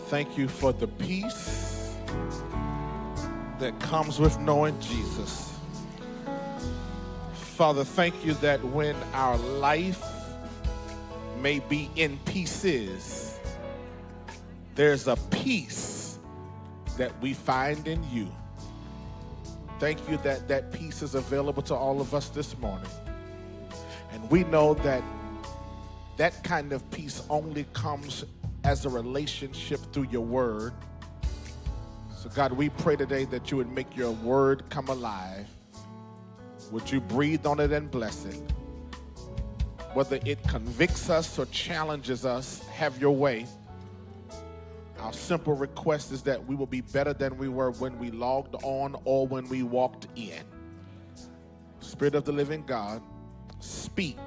Thank you for the peace that comes with knowing Jesus. Father, thank you that when our life may be in pieces, there's a peace that we find in you. Thank you that that peace is available to all of us this morning. And we know that that kind of peace only comes as a relationship through your word. So God, we pray today that you would make your word come alive. Would you breathe on it and bless it? Whether it convicts us or challenges us, have your way. Our simple request is that we will be better than we were when we logged on or when we walked in. Spirit of the living God, speak,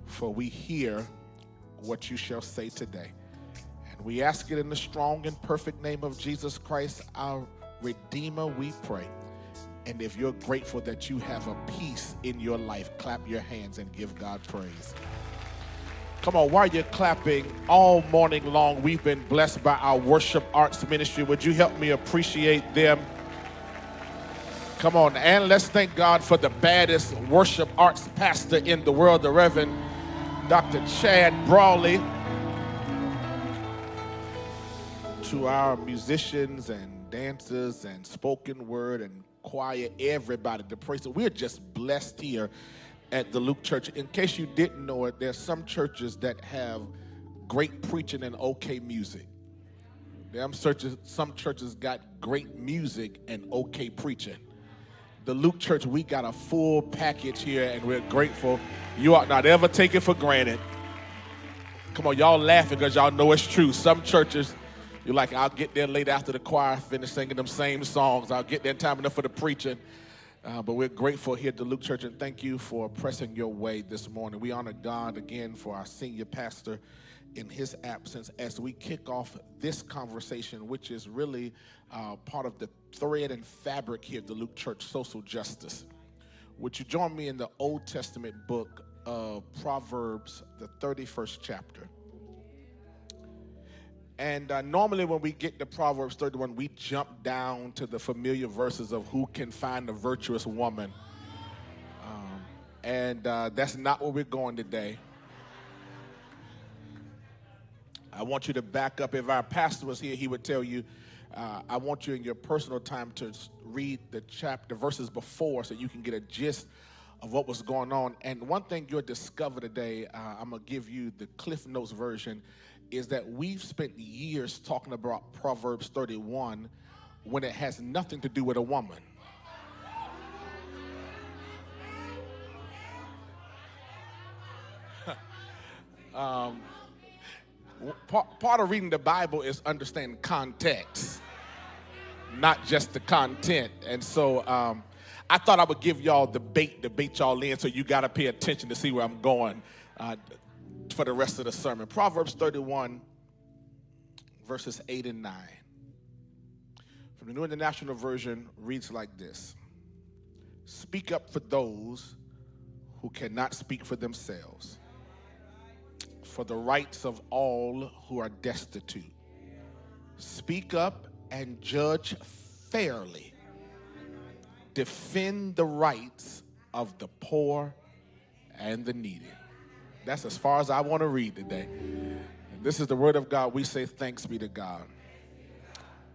for we hear what you shall say today. And we ask it in the strong and perfect name of Jesus Christ, our Redeemer, we pray. And if you're grateful that you have a peace in your life, clap your hands and give God praise. Come on, while you're clapping, all morning long, we've been blessed by our worship arts ministry. Would you help me appreciate them? Come on, and let's thank God for the baddest worship arts pastor in the world, the Reverend Dr. Chad Brawley. To our musicians and dancers and spoken word and choir, everybody, the praise. We're just blessed here at the Luke Church. In case you didn't know it, there's some churches that have great preaching and okay music. Some churches got great music and okay preaching. The Luke Church, we got a full package here, and we're grateful. You ought not ever take it for granted. Come on, y'all laughing because y'all know it's true. Some churches, you're like, I'll get there late after the choir finish singing them same songs. I'll get there in time enough for the preaching. But we're grateful here at the Luke Church, and thank you for pressing your way this morning. We honor God again for our senior pastor in his absence as we kick off this conversation, which is really part of the thread and fabric here at the Luke Church, social justice. Would you join me in the Old Testament book of Proverbs, the 31st chapter? And normally when we get to Proverbs 31, we jump down to the familiar verses of who can find a virtuous woman. And that's not where we're going today. I want you to back up. If our pastor was here, he would tell you, I want you in your personal time to read the chapter verses before so you can get a gist of what was going on. And one thing you'll discover today, I'm going to give you the Cliff Notes version, is that we've spent years talking about Proverbs 31 when it has nothing to do with a woman. Part of reading the Bible is understanding context, not just the content. And so I thought I would give y'all the bait y'all in, so you got to pay attention to see where I'm going for the rest of the sermon. Proverbs 31, verses 8 and 9. From the New International Version reads like this. Speak up for those who cannot speak for themselves, for the rights of all who are destitute. Speak up and judge fairly. Defend the rights of the poor and the needy. That's as far as I want to read today. And this is the word of God. We say thanks be to God.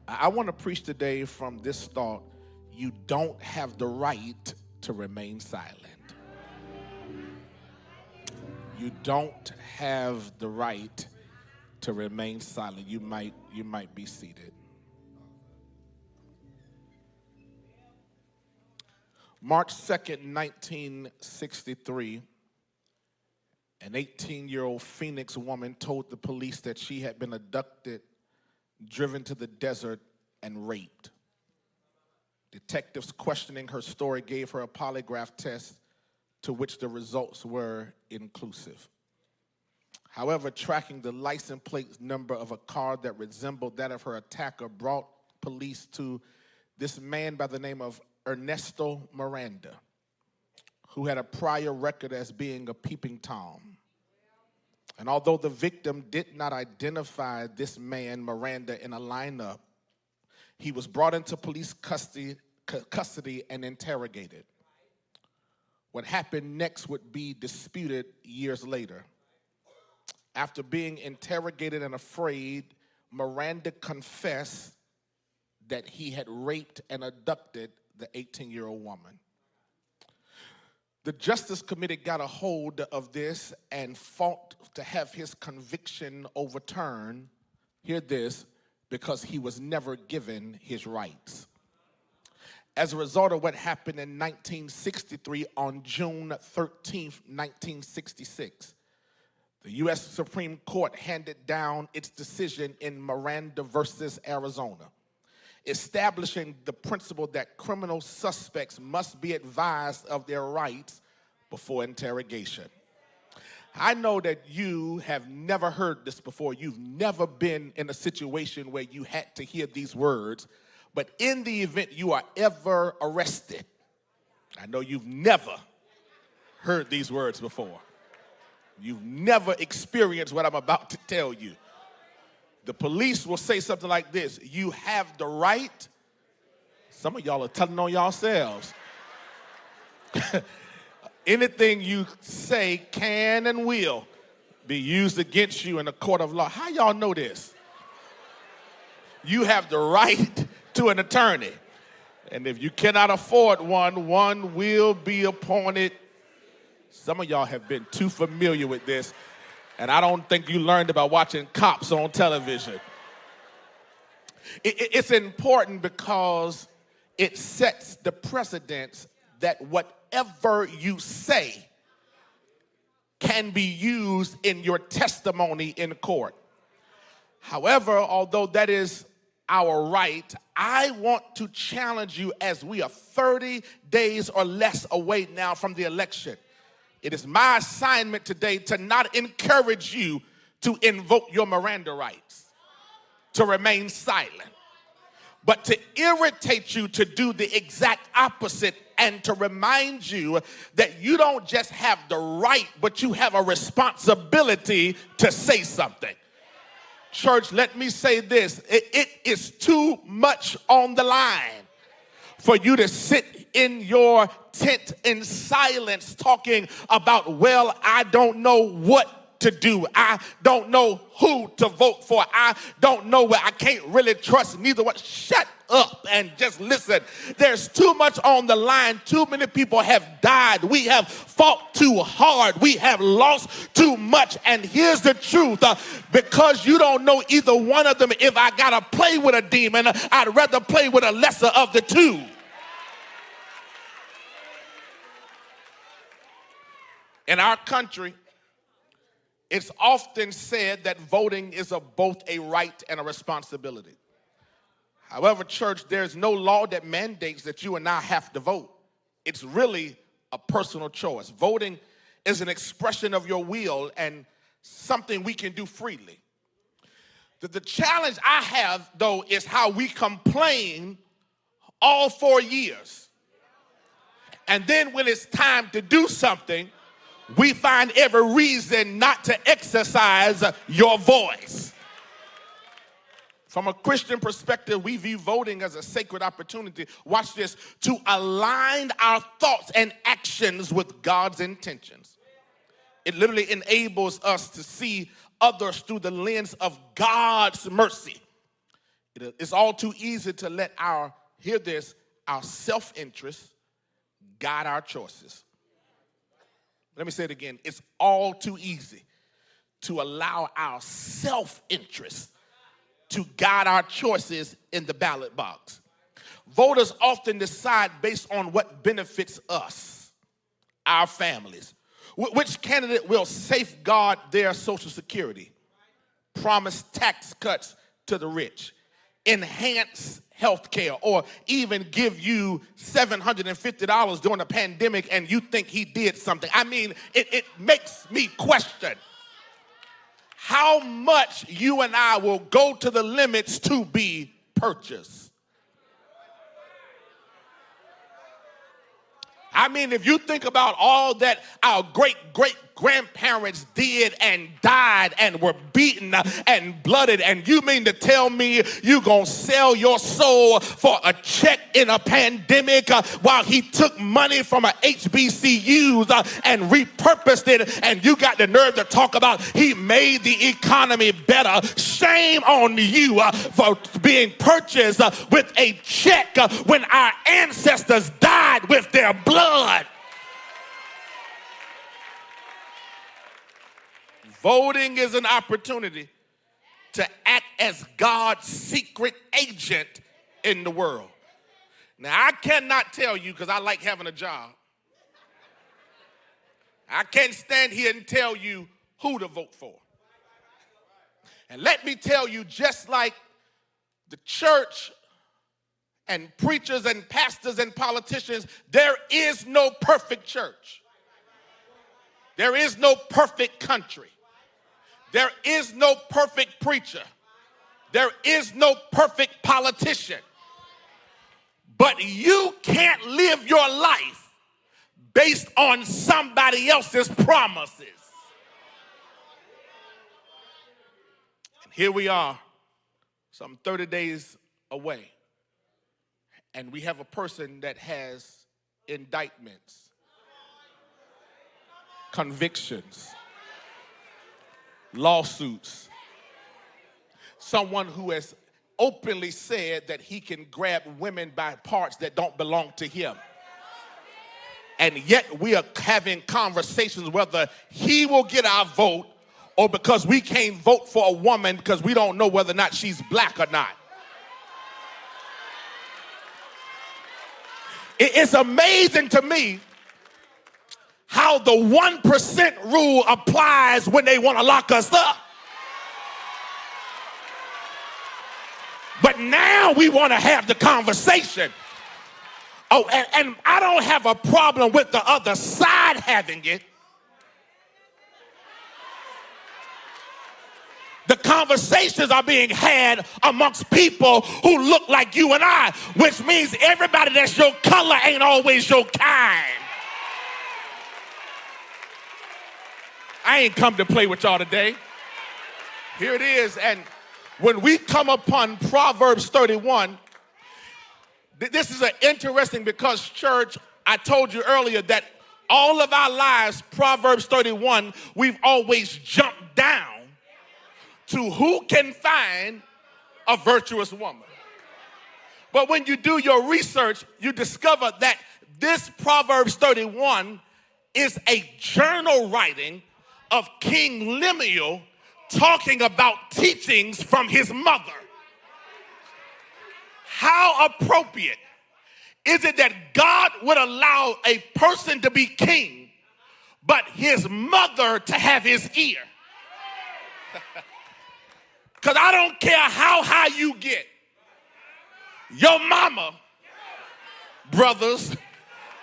I want to preach today from this thought: you don't have the right to remain silent. You don't have the right to remain silent. You might be seated. March 2nd, 1963, an 18-year-old Phoenix woman told the police that she had been abducted, driven to the desert, and raped. Detectives questioning her story gave her a polygraph test to which the results were inclusive. However, tracking the license plate number of a car that resembled that of her attacker brought police to this man by the name of Ernesto Miranda, who had a prior record as being a peeping Tom. And although the victim did not identify this man, Miranda, in a lineup, he was brought into police custody and interrogated. What happened next would be disputed years later. After being interrogated and afraid, Miranda confessed that he had raped and abducted the 18-year-old woman. The Justice Committee got a hold of this and fought to have his conviction overturned, hear this, because he was never given his rights. As a result of what happened in 1963, on June 13th, 1966, the U.S. Supreme Court handed down its decision in Miranda versus Arizona, establishing the principle that criminal suspects must be advised of their rights before interrogation. I know that you have never heard this before. You've never been in a situation where you had to hear these words, but in the event you are ever arrested, I know you've never heard these words before. You've never experienced what I'm about to tell you. The police will say something like this: you have the right. Some of y'all are telling on yourselves. Anything you say can and will be used against you in a court of law. How y'all know this? You have the right to an attorney. And if you cannot afford one, one will be appointed. Some of y'all have been too familiar with this, and I don't think you learned about watching Cops on television. It's important because it sets the precedence that whatever you say can be used in your testimony in court. However, although that is our right, I want to challenge you as we are 30 days or less away now from the election. It is my assignment today to not encourage you to invoke your Miranda rights, to remain silent, but to irritate you to do the exact opposite and to remind you that you don't just have the right, but you have a responsibility to say something. Church, let me say this. It is too much on the line for you to sit in your tent in silence talking about, well, I don't know what to do. I don't know who to vote for. I don't know where. I can't really trust neither one. Shut up and just listen. There's too much on the line. Too many people have died. We have fought too hard. We have lost too much. And here's the truth. Because you don't know either one of them, if I got to play with a demon, I'd rather play with a lesser of the two. In our country, it's often said that voting is both a right and a responsibility. However, church, there's no law that mandates that you and I have to vote. It's really a personal choice. Voting is an expression of your will and something we can do freely. The challenge I have, though, is how we complain all 4 years. And then when it's time to do something, we find every reason not to exercise your voice. From a Christian perspective, we view voting as a sacred opportunity, watch this, to align our thoughts and actions with God's intentions. It literally enables us to see others through the lens of God's mercy. It's all too easy to let our self-interest guide our choices. Let me say it again. It's all too easy to allow our self-interest to guide our choices in the ballot box. Voters often decide based on what benefits us, our families. Which candidate will safeguard their Social Security, promise tax cuts to the rich, enhance health care, or even give you $750 during the pandemic and you think he did something. I mean, it makes me question how much you and I will go to the limits to be purchased. I mean, if you think about all that our great grandparents did and died and were beaten and blooded. And you mean to tell me you gonna sell your soul for a check in a pandemic while he took money from a HBCUs and repurposed it, and you got the nerve to talk about he made the economy better? Shame on you for being purchased with a check when our ancestors died with their blood. Voting is an opportunity to act as God's secret agent in the world. Now, I cannot tell you, because I like having a job, I can't stand here and tell you who to vote for. And let me tell you, just like the church and preachers and pastors and politicians, there is no perfect church. There is no perfect country. There is no perfect preacher. There is no perfect politician. But you can't live your life based on somebody else's promises. And here we are, some 30 days away, and we have a person that has indictments, convictions, lawsuits. Someone who has openly said that he can grab women by parts that don't belong to him. And yet we are having conversations whether he will get our vote or because we can't vote for a woman because we don't know whether or not she's black or not. It's amazing to me how the 1% rule applies when they want to lock us up. But now we want to have the conversation. Oh, and I don't have a problem with the other side having it. The conversations are being had amongst people who look like you and I, which means everybody that's your color ain't always your kind. I ain't come to play with y'all today. Here it is. And when we come upon Proverbs 31, this is interesting because, church, I told you earlier that all of our lives, Proverbs 31, we've always jumped down to who can find a virtuous woman. But when you do your research, you discover that this Proverbs 31 is a journal writing of King Lemuel talking about teachings from his mother. How appropriate is it that God would allow a person to be king, but his mother to have his ear? Because I don't care how high you get. Your mama, brothers,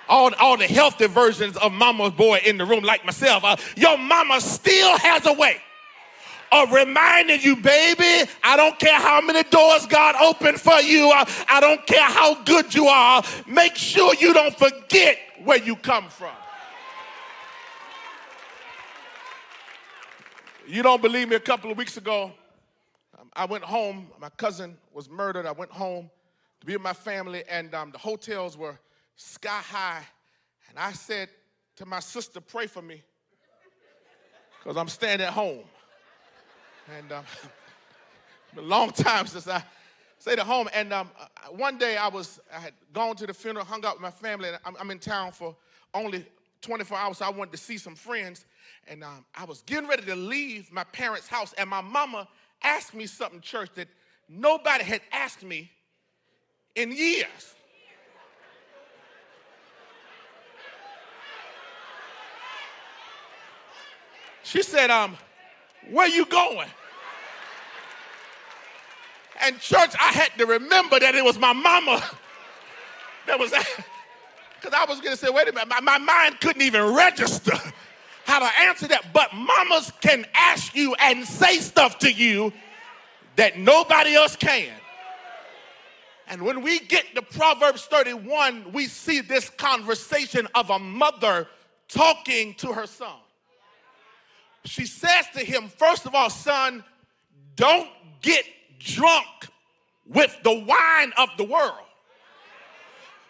all the healthy versions of mama's boy in the room like myself, your mama still has a way of reminding you, baby, I don't care how many doors God opened for you. I don't care how good you are. Make sure you don't forget where you come from. You don't believe me? A couple of weeks ago, I went home. My cousin was murdered. I went home to be with my family, and the hotels were sky high. And I said to my sister, pray for me, because I'm staying at home. And it's been a long time since I stayed at home. And one day I had gone to the funeral, hung out with my family, and I'm in town for only 24 hours, so I wanted to see some friends. And I was getting ready to leave my parents' house, and my mama asked me something, church, that nobody had asked me in years. She said, where you going? And church, I had to remember that it was my mama that was, because I was going to say, wait a minute, my mind couldn't even register how to answer that. But mamas can ask you and say stuff to you that nobody else can. And when we get to Proverbs 31, we see this conversation of a mother talking to her son. She says to him, first of all, son, don't get drunk with the wine of the world,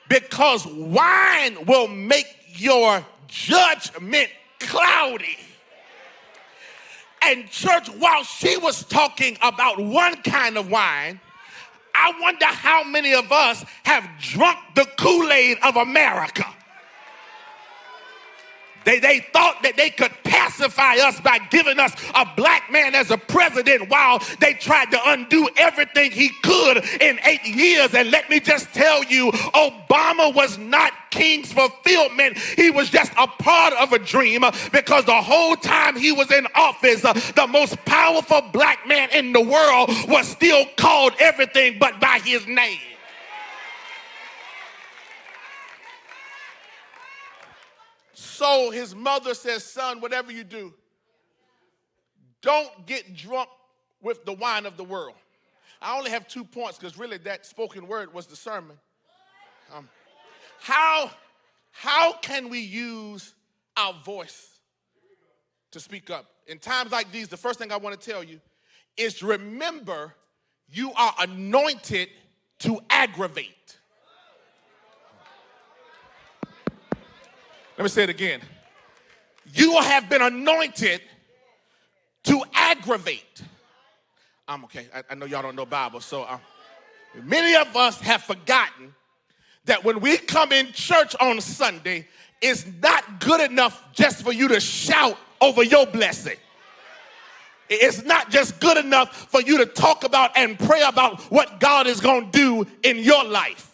because wine will make your judgment cloudy. And church, while she was talking about one kind of wine, I wonder how many of us have drunk the Kool-Aid of America. They thought that they could pacify us by giving us a black man as a president while they tried to undo everything he could in 8 years. And let me just tell you, Obama was not King's fulfillment. He was just a part of a dream, because the whole time he was in office, the most powerful black man in the world was still called everything but by his name. So his mother says, son, whatever you do, don't get drunk with the wine of the world. I only have 2 points, because really that spoken word was the sermon. How can we use our voice to speak up? In times like these, the first thing I want to tell you is to remember you are anointed to aggravate. Let me say it again. You have been anointed to aggravate. I'm okay. I know y'all don't know Bible, so many of us have forgotten that when we come in church on Sunday, it's not good enough just for you to shout over your blessing. It's not just good enough for you to talk about and pray about what God is going to do in your life.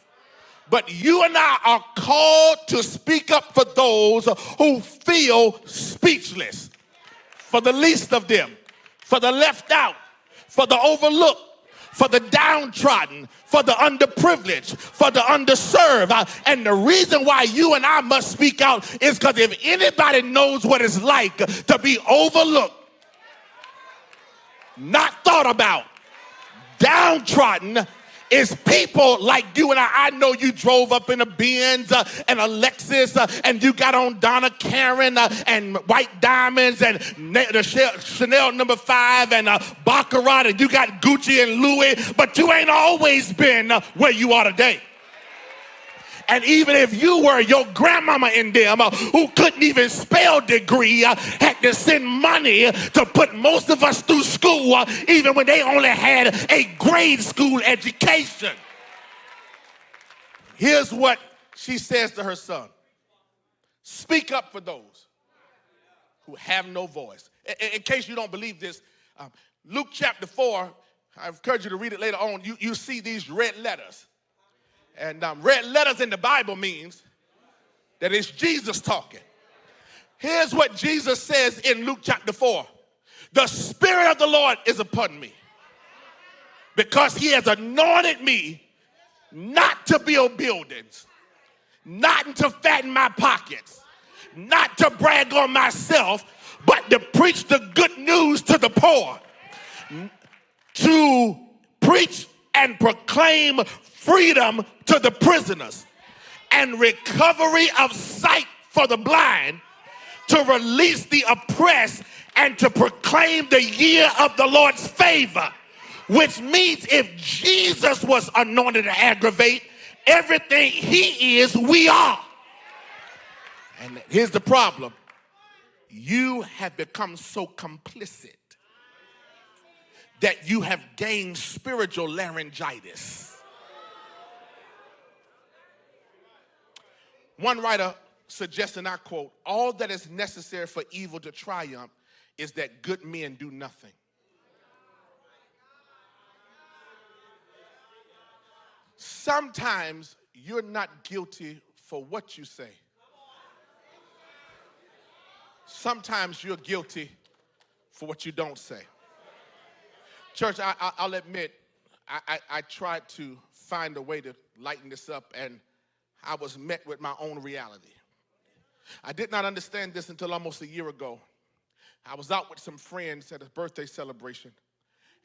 But you and I are called to speak up for those who feel speechless, for the least of them, for the left out, for the overlooked, for the downtrodden, for the underprivileged, for the underserved. And the reason why you and I must speak out is because if anybody knows what it's like to be overlooked, not thought about, downtrodden, is people like you and I. I know you drove up in a Benz and a Lexus and you got on Donna Karan and white diamonds and the Chanel number 5 and Baccarat, and you got Gucci and Louis, but you ain't always been where you are today. And even if you were, your grandmama in them who couldn't even spell degree had to send money to put most of us through school, even when they only had a grade school education. Here's what she says to her son. Speak up for those who have no voice. In case you don't believe this, Luke chapter 4, I encourage you to read it later on. You see these red letters. And red letters in the Bible means that it's Jesus talking. Here's what Jesus says in Luke chapter 4. The Spirit of the Lord is upon me, because he has anointed me not to build buildings, not to fatten my pockets, not to brag on myself, but to preach the good news to the poor, to preach and proclaim freedom to the prisoners and recovery of sight for the blind, to release the oppressed, and to proclaim the year of the Lord's favor. Which means if Jesus was anointed to aggravate, everything he is, we are. And here's the problem. You have become so complicit that you have gained spiritual laryngitis. One writer suggests, and I quote, all that is necessary for evil to triumph is that good men do nothing. Sometimes you're not guilty for what you say. Sometimes you're guilty for what you don't say. Church, I'll admit, I tried to find a way to lighten this up, and I was met with my own reality. I did not understand this until almost a year ago. I was out with some friends at a birthday celebration,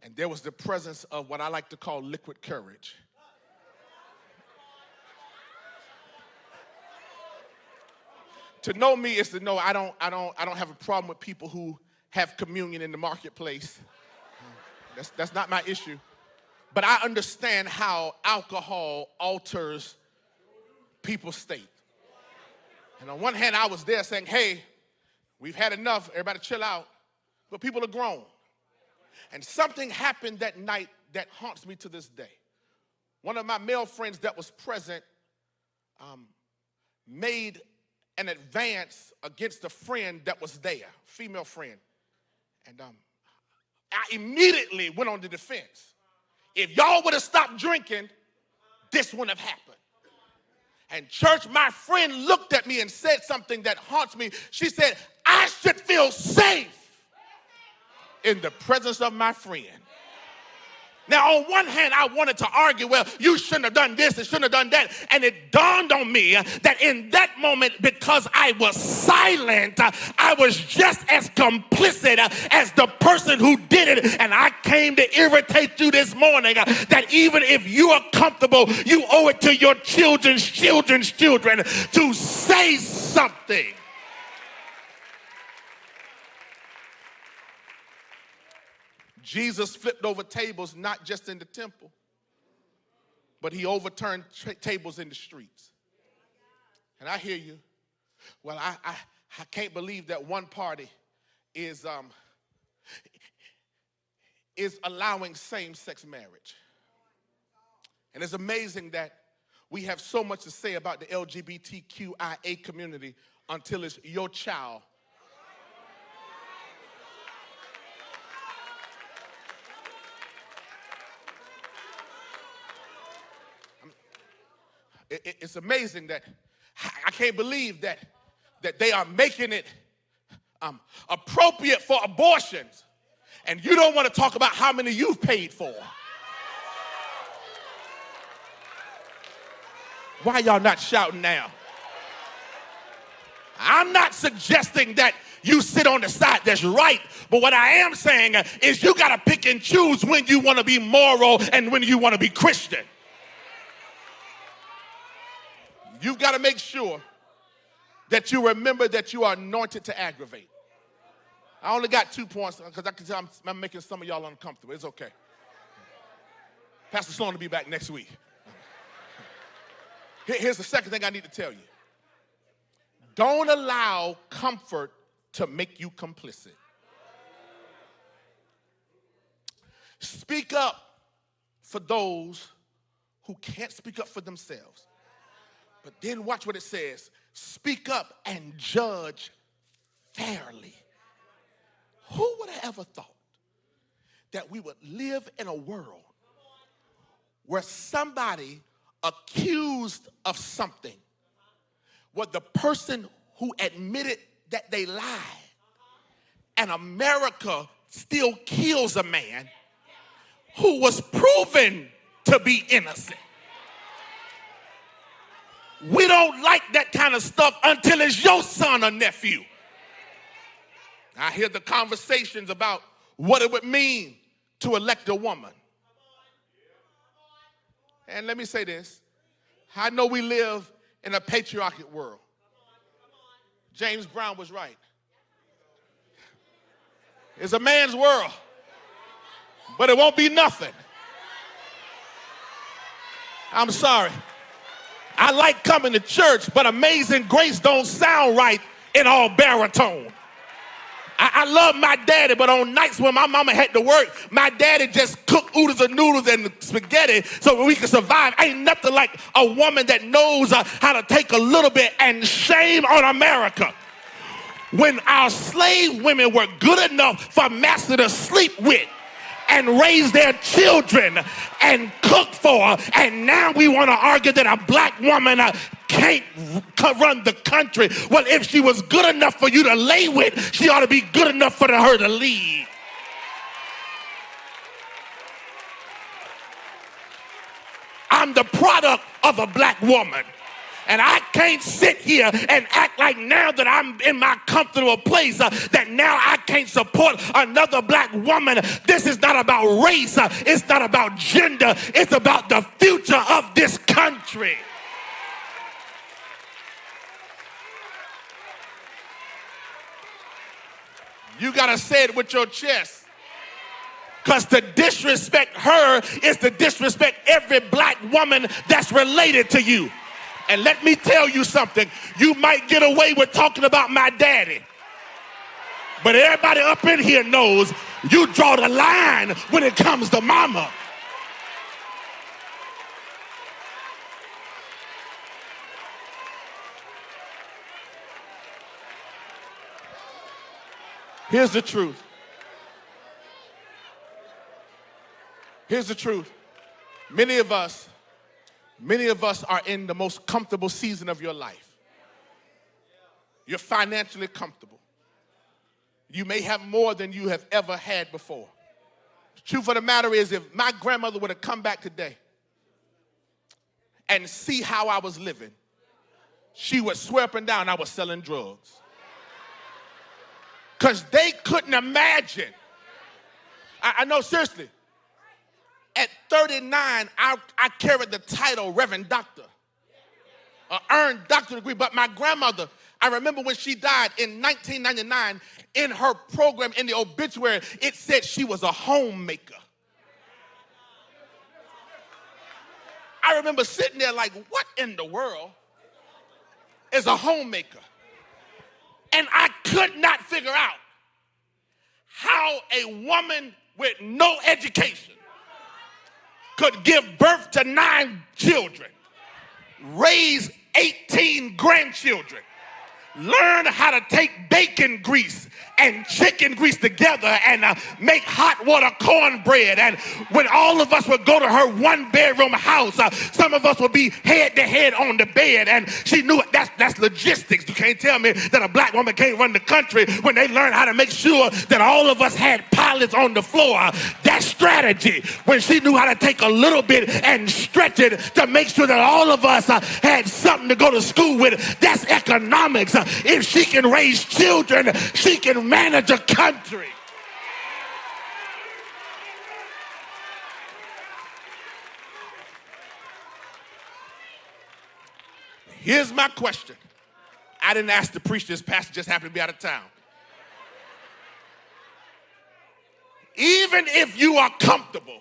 and there was the presence of what I like to call liquid courage. To know me is to know I don't have a problem with people who have communion in the marketplace. That's not my issue. But I understand how alcohol alters people's state. And on one hand, I was there saying, hey, we've had enough, everybody chill out. But people are grown. And something happened that night that haunts me to this day. One of my male friends that was present made an advance against a friend that was there, female friend. And I immediately went on the defense. If y'all would have stopped drinking, this wouldn't have happened. And church, my friend looked at me and said something that haunts me. She said, I should feel safe in the presence of my friend. Now, on one hand, I wanted to argue, well, you shouldn't have done this and shouldn't have done that. And it dawned on me that in that moment, because I was silent, I was just as complicit as the person who did it. And I came to irritate you this morning that even if you are comfortable, you owe it to your children's children's children to say something. Jesus flipped over tables, not just in the temple, but he overturned tables in the streets. And I hear you. Well, I can't believe that one party is allowing same-sex marriage. And it's amazing that we have so much to say about the LGBTQIA community until it's your child. It's amazing that I can't believe that they are making it appropriate for abortions, and you don't want to talk about how many you've paid for. Why y'all not shouting now? I'm not suggesting that you sit on the side that's right, but what I am saying is you got to pick and choose when you want to be moral and when you want to be Christian. You've got to make sure that you remember that you are anointed to aggravate. I only got 2 points because I can tell I'm making some of y'all uncomfortable. It's okay. Pastor Sloan will be back next week. Here's the second thing I need to tell you. Don't allow comfort to make you complicit. Speak up for those who can't speak up for themselves. But then watch what it says. Speak up and judge fairly. Who would have ever thought that we would live in a world where somebody accused of something, where the person who admitted that they lied, and America still kills a man who was proven to be innocent? We don't like that kind of stuff until it's your son or nephew. I hear the conversations about what it would mean to elect a woman. And let me say this. I know we live in a patriarchal world. James Brown was right. It's a man's world, but it won't be nothing. I'm sorry. I like coming to church, but Amazing Grace don't sound right in all baritone. I love my daddy, but on nights when my mama had to work, my daddy just cooked oodles of noodles and spaghetti so we could survive. Ain't nothing like a woman that knows how to take a little bit, and shame on America. When our slave women were good enough for master to sleep with and raise their children and cook for, and now we want to argue that a black woman can't run the country. Well, if she was good enough for you to lay with, she ought to be good enough for her to lead. I'm the product of a black woman. And I can't sit here and act like now that I'm in my comfortable place that now I can't support another black woman. This is not about race. It's not about gender. It's about the future of this country. You got to say it with your chest. Because to disrespect her is to disrespect every black woman that's related to you. And let me tell you something. You might get away with talking about my daddy. But everybody up in here knows you draw the line when it comes to mama. Here's the truth. Here's the truth. Many of us are in the most comfortable season of your life. You're financially comfortable. You may have more than you have ever had before. The truth of the matter is, if my grandmother would have come back today and see how I was living, she would swear up and down I was selling drugs. Because they couldn't imagine. I know, seriously. At 39, I carried the title Reverend Doctor, earned doctorate degree. But my grandmother, I remember when she died in 1999, in her program, in the obituary, it said she was a homemaker. I remember sitting there like, what in the world is a homemaker? And I could not figure out how a woman with no education could give birth to 9 children, raise 18 grandchildren, learn how to take bacon grease and chicken grease together and make hot water cornbread. And when all of us would go to her 1-bedroom house, some of us would be head to head on the bed. And she knew it. That's logistics. You can't tell me that a black woman can't run the country when they learn how to make sure that all of us had pilots on the floor. That's strategy. When she knew how to take a little bit and stretch it to make sure that all of us had something to go to school with. That's economics. If she can raise children, she can manage a country. Here's my question. I didn't ask to preach this. Pastor just happened to be out of town. Even if you are comfortable,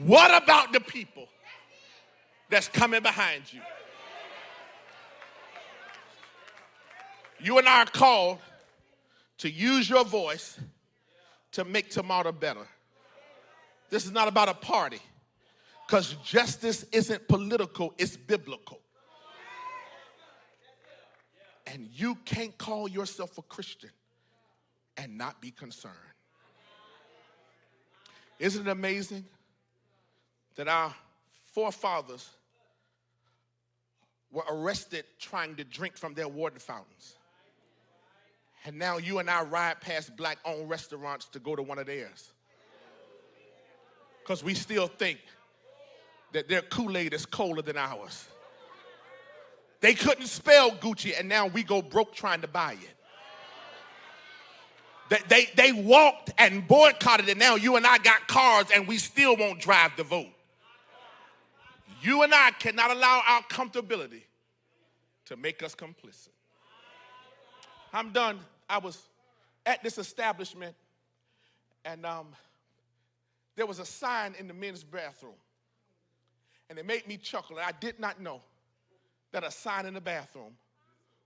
what about the people that's coming behind you? You and I are called to use your voice to make tomorrow better. This is not about a party, because justice isn't political, it's biblical. And you can't call yourself a Christian and not be concerned. Isn't it amazing that our forefathers were arrested trying to drink from their water fountains? And now you and I ride past black-owned restaurants to go to one of theirs. Because we still think that their Kool-Aid is colder than ours. They couldn't spell Gucci, and now we go broke trying to buy it. They walked and boycotted it. Now you and I got cars, and we still won't drive the vote. You and I cannot allow our comfortability to make us complicit. I'm done. I was at this establishment, and there was a sign in the men's bathroom, and it made me chuckle. And I did not know that a sign in the bathroom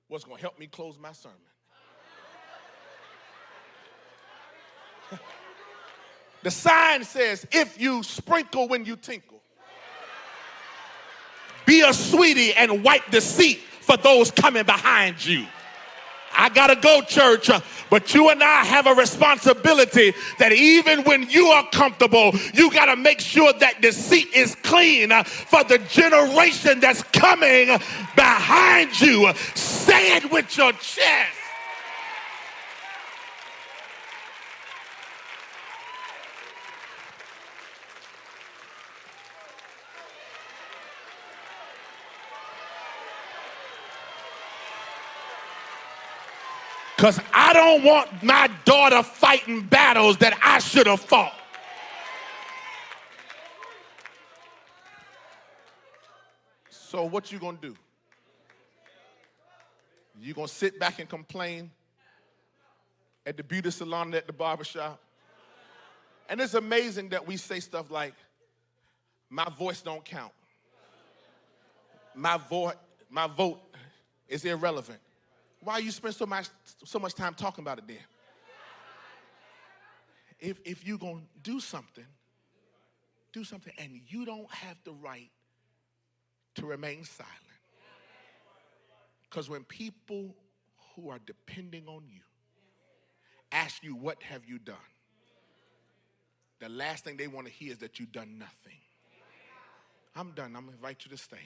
was going to help me close my sermon. The sign says, if you sprinkle when you tinkle, be a sweetie and wipe the seat for those coming behind you. I gotta go, church, but you and I have a responsibility that even when you are comfortable, you gotta make sure that the seat is clean for the generation that's coming behind you. Say it with your chest. Because I don't want my daughter fighting battles that I should have fought. So what you gonna do? You gonna sit back and complain at the beauty salon and at the barbershop. And it's amazing that we say stuff like, my voice don't count. My vote is irrelevant. Why you spend so much time talking about it then? If you're going to do something, and you don't have the right to remain silent. Because when people who are depending on you ask you, what have you done? The last thing they want to hear is that you've done nothing. I'm done. I'm going to invite you to stand.